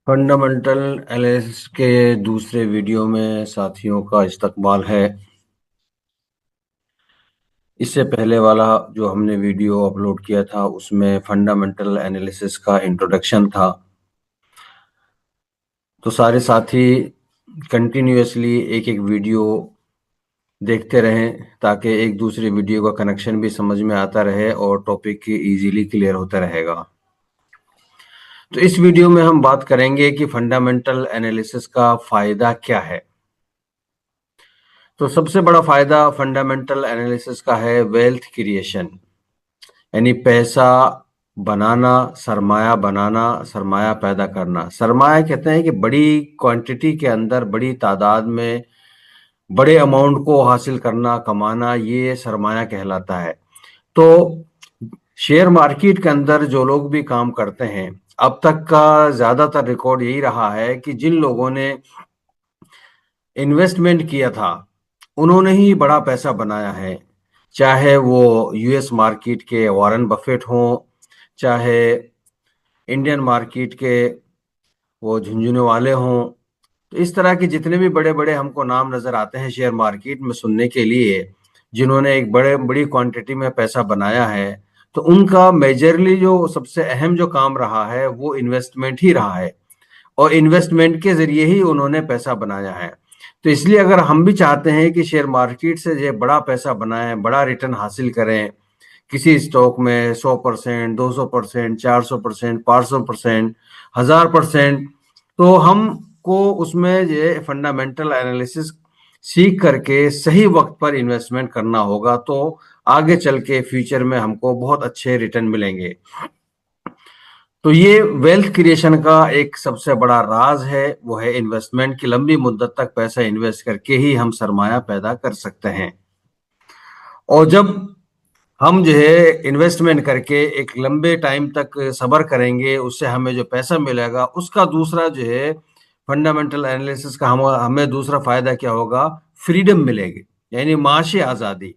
Fundamental analysis के दूसरे video में साथियों का इस्तकबाल है। इससे पहले वाला जो हमने वीडियो अपलोड किया था उसमें फंडामेंटल एनालिसिस का इंट्रोडक्शन था। तो सारे साथी कंटिन्यूअसली एक एक वीडियो देखते रहें ताकि एक दूसरे वीडियो का कनेक्शन भी समझ में आता रहे और टॉपिक इजीली क्लियर होता रहेगा। तो इस वीडियो में हम बात करेंगे कि फंडामेंटल एनालिसिस का फायदा क्या है। तो सबसे बड़ा फायदा फंडामेंटल एनालिसिस का है वेल्थ क्रिएशन, यानी पैसा बनाना, सरमाया पैदा करना। सरमाया कहते हैं कि बड़ी क्वांटिटी के अंदर बड़ी तादाद में बड़े अमाउंट को हासिल करना, कमाना, ये सरमाया कहलाता है। तो शेयर मार्केट के अंदर जो लोग भी काम करते हैं, अब तक का ज्यादातर रिकॉर्ड यही रहा है कि जिन लोगों ने इन्वेस्टमेंट किया था उन्होंने ही बड़ा पैसा बनाया है। चाहे वो यूएस मार्केट के वॉरेन बफेट हों, चाहे इंडियन मार्केट के वो झुंझुनू वाले हों। तो इस तरह के जितने भी बड़े बड़े हमको नाम नजर आते हैं शेयर मार्केट में सुनने के लिए, जिन्होंने एक बड़ी क्वांटिटी में पैसा बनाया है, तो उनका मेजरली जो सबसे अहम जो काम रहा है वो इन्वेस्टमेंट ही रहा है और इन्वेस्टमेंट के जरिए ही उन्होंने पैसा बनाया है। तो इसलिए अगर हम भी चाहते हैं कि शेयर मार्केट से जो बड़ा पैसा बनाएं, बड़ा रिटर्न हासिल करें, किसी स्टॉक में 100%, 200%, 400%, 500%, 1000%, तो हमको उसमें ये फंडामेंटल एनालिसिस सीख करके सही वक्त पर इन्वेस्टमेंट करना होगा। तो आगे चल के फ्यूचर में हमको बहुत अच्छे रिटर्न मिलेंगे। तो ये वेल्थ क्रिएशन का एक सबसे बड़ा राज है, वो है इन्वेस्टमेंट की लंबी मुद्दत तक पैसा इन्वेस्ट करके ही हम सरमाया पैदा कर सकते हैं। और जब हम जो है इन्वेस्टमेंट करके एक लंबे टाइम तक सब्र करेंगे, उससे हमें जो पैसा मिलेगा उसका दूसरा जो है फंडामेंटल एनालिसिस का हमें दूसरा फायदा क्या होगा, फ्रीडम मिलेगी, यानी माशी आज़ादी।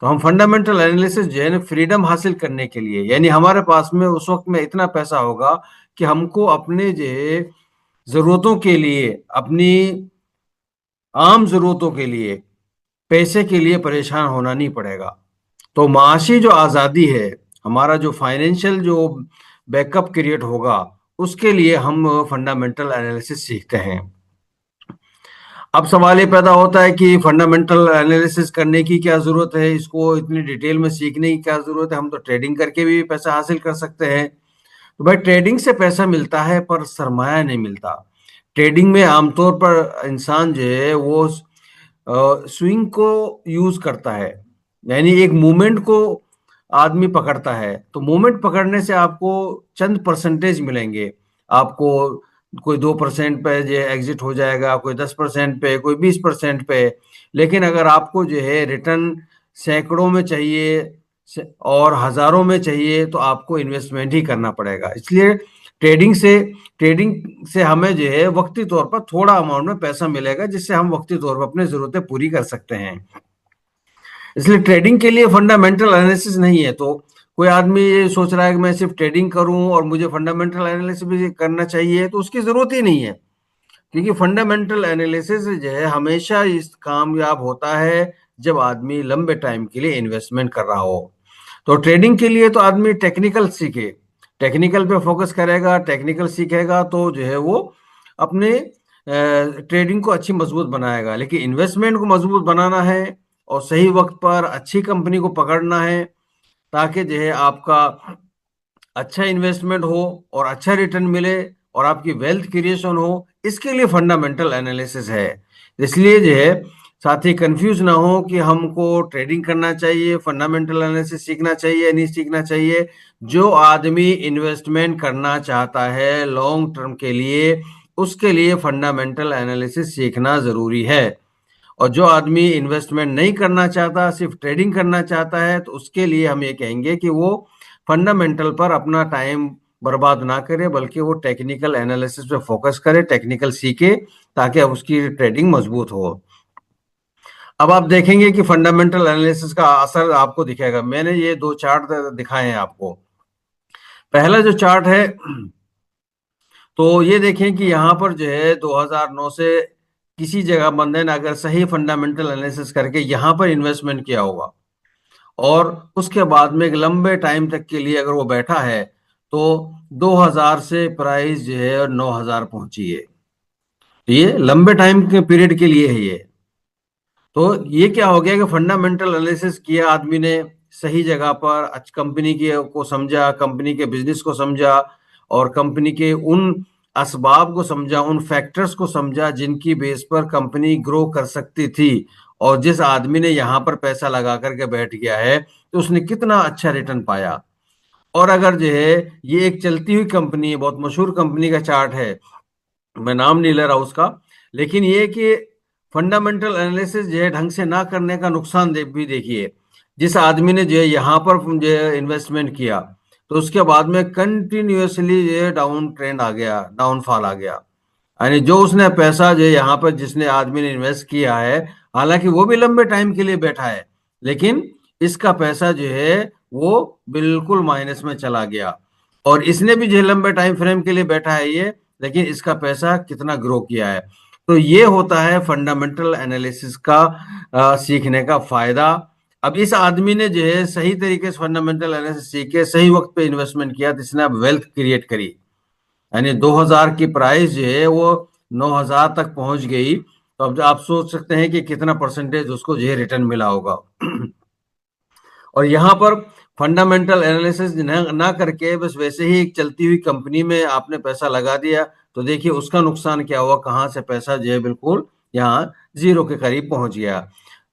तो हम फंडामेंटल एनालिसिस जो है ना फ्रीडम हासिल करने के लिए, यानी हमारे पास में उस वक्त में इतना पैसा होगा कि हमको अपने जो है जरूरतों के लिए, अपनी आम जरूरतों के लिए पैसे के लिए परेशान होना नहीं पड़ेगा। तो माशी जो आज़ादी है, हमारा जो फाइनेंशियल जो बैकअप क्रिएट होगा, उसके लिए हम फंडामेंटल एनालिसिस सीखते हैं। अब सवाल ये पैदा होता है कि फंडामेंटल एनालिसिस करने की क्या जरूरत है, इसको इतनी डिटेल में सीखने की क्या जरूरत है, हम तो ट्रेडिंग करके भी पैसा हासिल कर सकते हैं। तो भाई ट्रेडिंग से पैसा मिलता है पर सरमाया नहीं मिलता। ट्रेडिंग में आमतौर पर इंसान जो है वो स्विंग को यूज करता है, यानी एक मूवमेंट को आदमी पकड़ता है। तो मूवमेंट पकड़ने से आपको चंद परसेंटेज मिलेंगे। आपको कोई 2% पे जो एग्जिट हो जाएगा, कोई 10% पे, कोई 20% पे। लेकिन अगर आपको जो है रिटर्न सैकड़ों में चाहिए और हजारों में चाहिए, तो आपको इन्वेस्टमेंट ही करना पड़ेगा। इसलिए ट्रेडिंग से हमें जो है वक्ती तौर पर थोड़ा अमाउंट में पैसा मिलेगा, जिससे हम वक्ती तौर पर अपनी जरूरतें पूरी कर सकते हैं। इसलिए ट्रेडिंग के लिए फंडामेंटल एनालिसिस नहीं है। तो कोई आदमी ये सोच रहा है कि मैं सिर्फ ट्रेडिंग करूं और मुझे फंडामेंटल एनालिसिस भी करना चाहिए, तो उसकी जरूरत ही नहीं है। क्योंकि फंडामेंटल एनालिसिस जो है हमेशा इस कामयाब होता है जब आदमी लंबे टाइम के लिए इन्वेस्टमेंट कर रहा हो। तो ट्रेडिंग के लिए तो आदमी टेक्निकल सीखे, टेक्निकल पे फोकस करेगा, टेक्निकल सीखेगा, तो जो है वो अपने ट्रेडिंग को अच्छी मजबूत बनाएगा। लेकिन इन्वेस्टमेंट को मजबूत बनाना है और सही वक्त पर अच्छी कंपनी को पकड़ना है, ताकि जो है आपका अच्छा इन्वेस्टमेंट हो और अच्छा रिटर्न मिले और आपकी वेल्थ क्रिएशन हो। इसके लिए फंडामेंटल एनालिसिस है। इसलिए जो है साथी कंफ्यूज ना हो कि हमको ट्रेडिंग करना चाहिए, फंडामेंटल एनालिसिस सीखना चाहिए, नहीं सीखना चाहिए। जो आदमी इन्वेस्टमेंट करना चाहता है लॉन्ग टर्म के लिए, उसके लिए फंडामेंटल एनालिसिस सीखना जरूरी है। और जो आदमी इन्वेस्टमेंट नहीं करना चाहता, सिर्फ ट्रेडिंग करना चाहता है, तो उसके लिए हम ये कहेंगे कि वो फंडामेंटल पर अपना टाइम बर्बाद ना करे, बल्कि वो टेक्निकल एनालिसिस पे फोकस करे, टेक्निकल सीखे, ताकि अब उसकी ट्रेडिंग मजबूत हो। अब आप देखेंगे कि फंडामेंटल एनालिसिस का असर आपको दिखेगा। मैंने ये दो चार्ट दिखाए हैं आपको। पहला जो चार्ट है तो ये देखें कि यहाँ पर जो है 2009 से किसी जगह बंदे ने अगर सही फंडामेंटल एनालिसिस करके यहाँ पर इन्वेस्टमेंट किया होगा और उसके बाद में एक लंबे टाइम तक के लिए अगर वो बैठा है, तो 2000 से प्राइस जो है 9000 पहुंची है। तो ये लंबे टाइम के पीरियड के लिए है ये। तो ये क्या हो गया कि फंडामेंटल एनालिसिस किया आदमी ने, सही जगह पर कंपनी के को समझा, कंपनी के बिजनेस को समझा, और कंपनी के उन असबाब को समझा, उन फैक्टर्स को समझा जिनकी बेस पर कंपनी ग्रो कर सकती थी। और जिस आदमी ने यहाँ पर पैसा लगा करके बैठ गया है, तो उसने कितना अच्छा रिटर्न पाया। और अगर जो है ये एक चलती हुई कंपनी है, बहुत मशहूर कंपनी का चार्ट है, मैं नाम नहीं ले रहा उसका, लेकिन ये कि फंडामेंटल एनालिसिस जो है ढंग से ना करने का नुकसान भी देखिए। जिस आदमी ने जो है यहाँ पर जो है इन्वेस्टमेंट किया, तो उसके बाद में कंटिन्यूअसली जो है डाउन ट्रेंड आ गया, डाउनफॉल आ गया। यानी जो उसने पैसा जो है यहाँ पर जिसने आदमी ने इन्वेस्ट किया है, हालांकि वो भी लंबे टाइम के लिए बैठा है, लेकिन इसका पैसा जो है वो बिल्कुल माइनस में चला गया। और इसने भी जो है लंबे टाइम फ्रेम के लिए बैठा है ये, लेकिन इसका पैसा कितना ग्रो किया है। तो ये होता है फंडामेंटल एनालिसिस का सीखने का फायदा। अब इस आदमी ने जो है सही तरीके से फंडामेंटल एनालिसिस सीख के सही वक्त पे इन्वेस्टमेंट किया, तो इसने अब वेल्थ क्रिएट करी। यानी 2000 की प्राइस जो है वो 9000 तक पहुंच गई। तो अब आप सोच सकते हैं कि कितना परसेंटेज उसको जो है रिटर्न मिला होगा। और यहाँ पर फंडामेंटल एनालिसिस ना करके बस वैसे ही एक चलती हुई कंपनी में आपने पैसा लगा दिया, तो देखिए उसका नुकसान क्या हुआ, कहाँ से पैसा जो है बिल्कुल यहाँ जीरो के करीब पहुंच गया।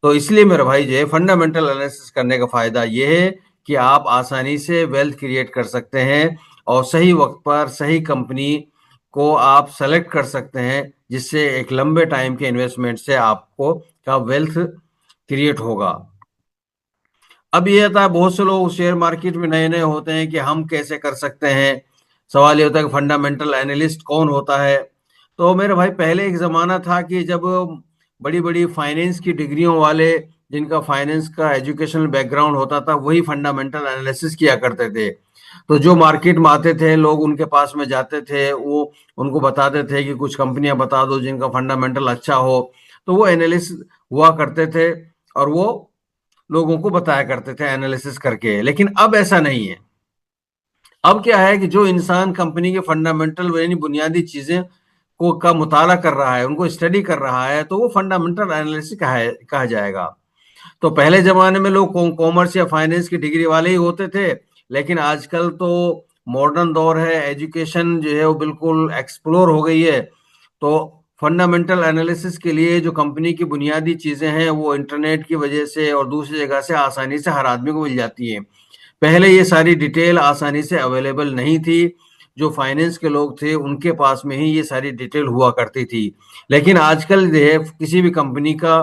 तो इसलिए मेरे भाई जो है फंडामेंटल एनालिसिस करने का फायदा ये है कि आप आसानी से वेल्थ क्रिएट कर सकते हैं, और सही वक्त पर सही कंपनी को आप सेलेक्ट कर सकते हैं, जिससे एक लंबे टाइम के इन्वेस्टमेंट से आपको का वेल्थ क्रिएट होगा। अब ये था, बहुत से लोग शेयर मार्केट में नए नए होते हैं कि हम कैसे कर सकते हैं। सवाल ये होता है कि फंडामेंटल एनालिस्ट कौन होता है। तो मेरे भाई पहले एक जमाना था कि जब बड़ी बड़ी फाइनेंस की डिग्रियों वाले, जिनका फाइनेंस का एजुकेशनल बैकग्राउंड होता था, वही फंडामेंटल एनालिसिस किया करते थे। तो जो मार्केट में आते थे लोग उनके पास में जाते थे, वो उनको बताते थे कि कुछ कंपनियां बता दो जिनका फंडामेंटल अच्छा हो। तो वो एनालिस्ट हुआ करते थे, और वो लोगों को बताया करते थे एनालिसिस करके। लेकिन अब ऐसा नहीं है। अब क्या है कि जो इंसान कंपनी के फंडामेंटल यानी बुनियादी चीजें को का मुताला कर रहा है, उनको स्टडी कर रहा है, तो वो फंडामेंटल एनालिसिस कहा जाएगा। तो पहले जमाने में लोग कॉमर्स या फाइनेंस की डिग्री वाले ही होते थे, लेकिन आजकल तो मॉडर्न दौर है, एजुकेशन जो है वो बिल्कुल एक्सप्लोर हो गई है। तो फंडामेंटल एनालिसिस के लिए जो कंपनी की बुनियादी चीजें हैं, वो इंटरनेट की वजह से और दूसरी जगह से आसानी से हर आदमी को मिल जाती है। पहले ये सारी डिटेल आसानी से अवेलेबल नहीं थी। जो फाइनेंस के लोग थे उनके पास में ही ये सारी डिटेल हुआ करती थी। लेकिन आजकल जो है किसी भी कंपनी का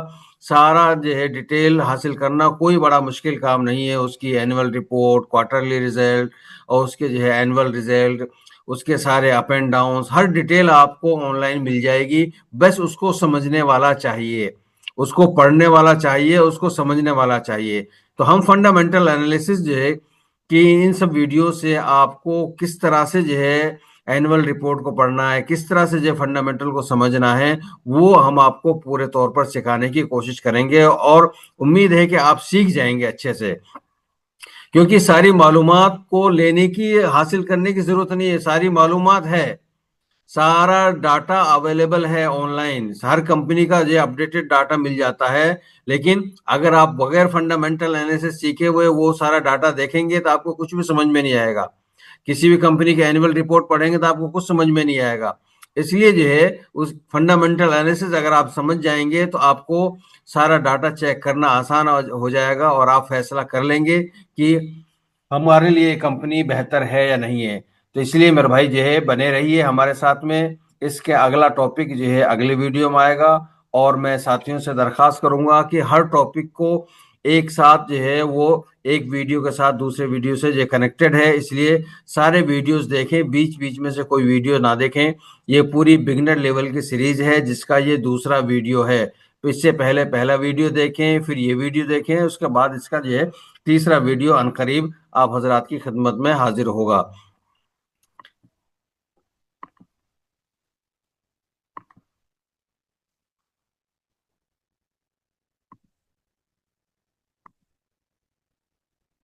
सारा जो है डिटेल हासिल करना कोई बड़ा मुश्किल काम नहीं है। उसकी एनुअल रिपोर्ट, क्वार्टरली रिजल्ट, और उसके जो है एनुअल रिजल्ट, उसके सारे up and down, her detail आपको ऑनलाइन मिल जाएगी। बस उसको समझने वाला चाहिए, उसको पढ़ने वाला चाहिए, उसको समझने वाला चाहिए। तो हम फंडामेंटल एनालिसिस जो है कि इन सब वीडियो से आपको किस तरह से जो है एनुअल रिपोर्ट को पढ़ना है, किस तरह से जो फंडामेंटल को समझना है, वो हम आपको पूरे तौर पर सिखाने की कोशिश करेंगे। और उम्मीद है कि आप सीख जाएंगे अच्छे से, क्योंकि सारी मालूमात को लेने की, हासिल करने की जरूरत नहीं है। सारी मालूमात है, सारा डाटा अवेलेबल है ऑनलाइन, हर कंपनी का जो अपडेटेड डाटा मिल जाता है। लेकिन अगर आप बगैर फंडामेंटल एनालिसिस सीखे हुए वो सारा डाटा देखेंगे, तो आपको कुछ भी समझ में नहीं आएगा। किसी भी कंपनी के एनुअल रिपोर्ट पढ़ेंगे तो आपको कुछ समझ में नहीं आएगा। इसलिए जो है उस फंडामेंटल एनालिसिस अगर आप समझ जाएंगे, तो आपको सारा डाटा चेक करना आसान हो जाएगा, और आप फैसला कर लेंगे कि हमारे लिए कंपनी बेहतर है या नहीं है। तो इसलिए मेरे भाई जो है बने रहिए हमारे साथ में। इसके अगला टॉपिक जो है अगले वीडियो में आएगा, और मैं साथियों से दरखास्त करूंगा कि हर टॉपिक को एक साथ जो है वो एक वीडियो के साथ दूसरे वीडियो से जो कनेक्टेड है, इसलिए सारे वीडियोस देखें, बीच बीच में से कोई वीडियो ना देखें। ये पूरी बिगिनर लेवल की सीरीज है, जिसका ये दूसरा वीडियो है। तो इससे पहले पहला वीडियो देखें, फिर ये वीडियो देखें, उसके बाद इसका जो है तीसरा वीडियो अनकरीब आप हजरात की खिदमत में हाजिर होगा।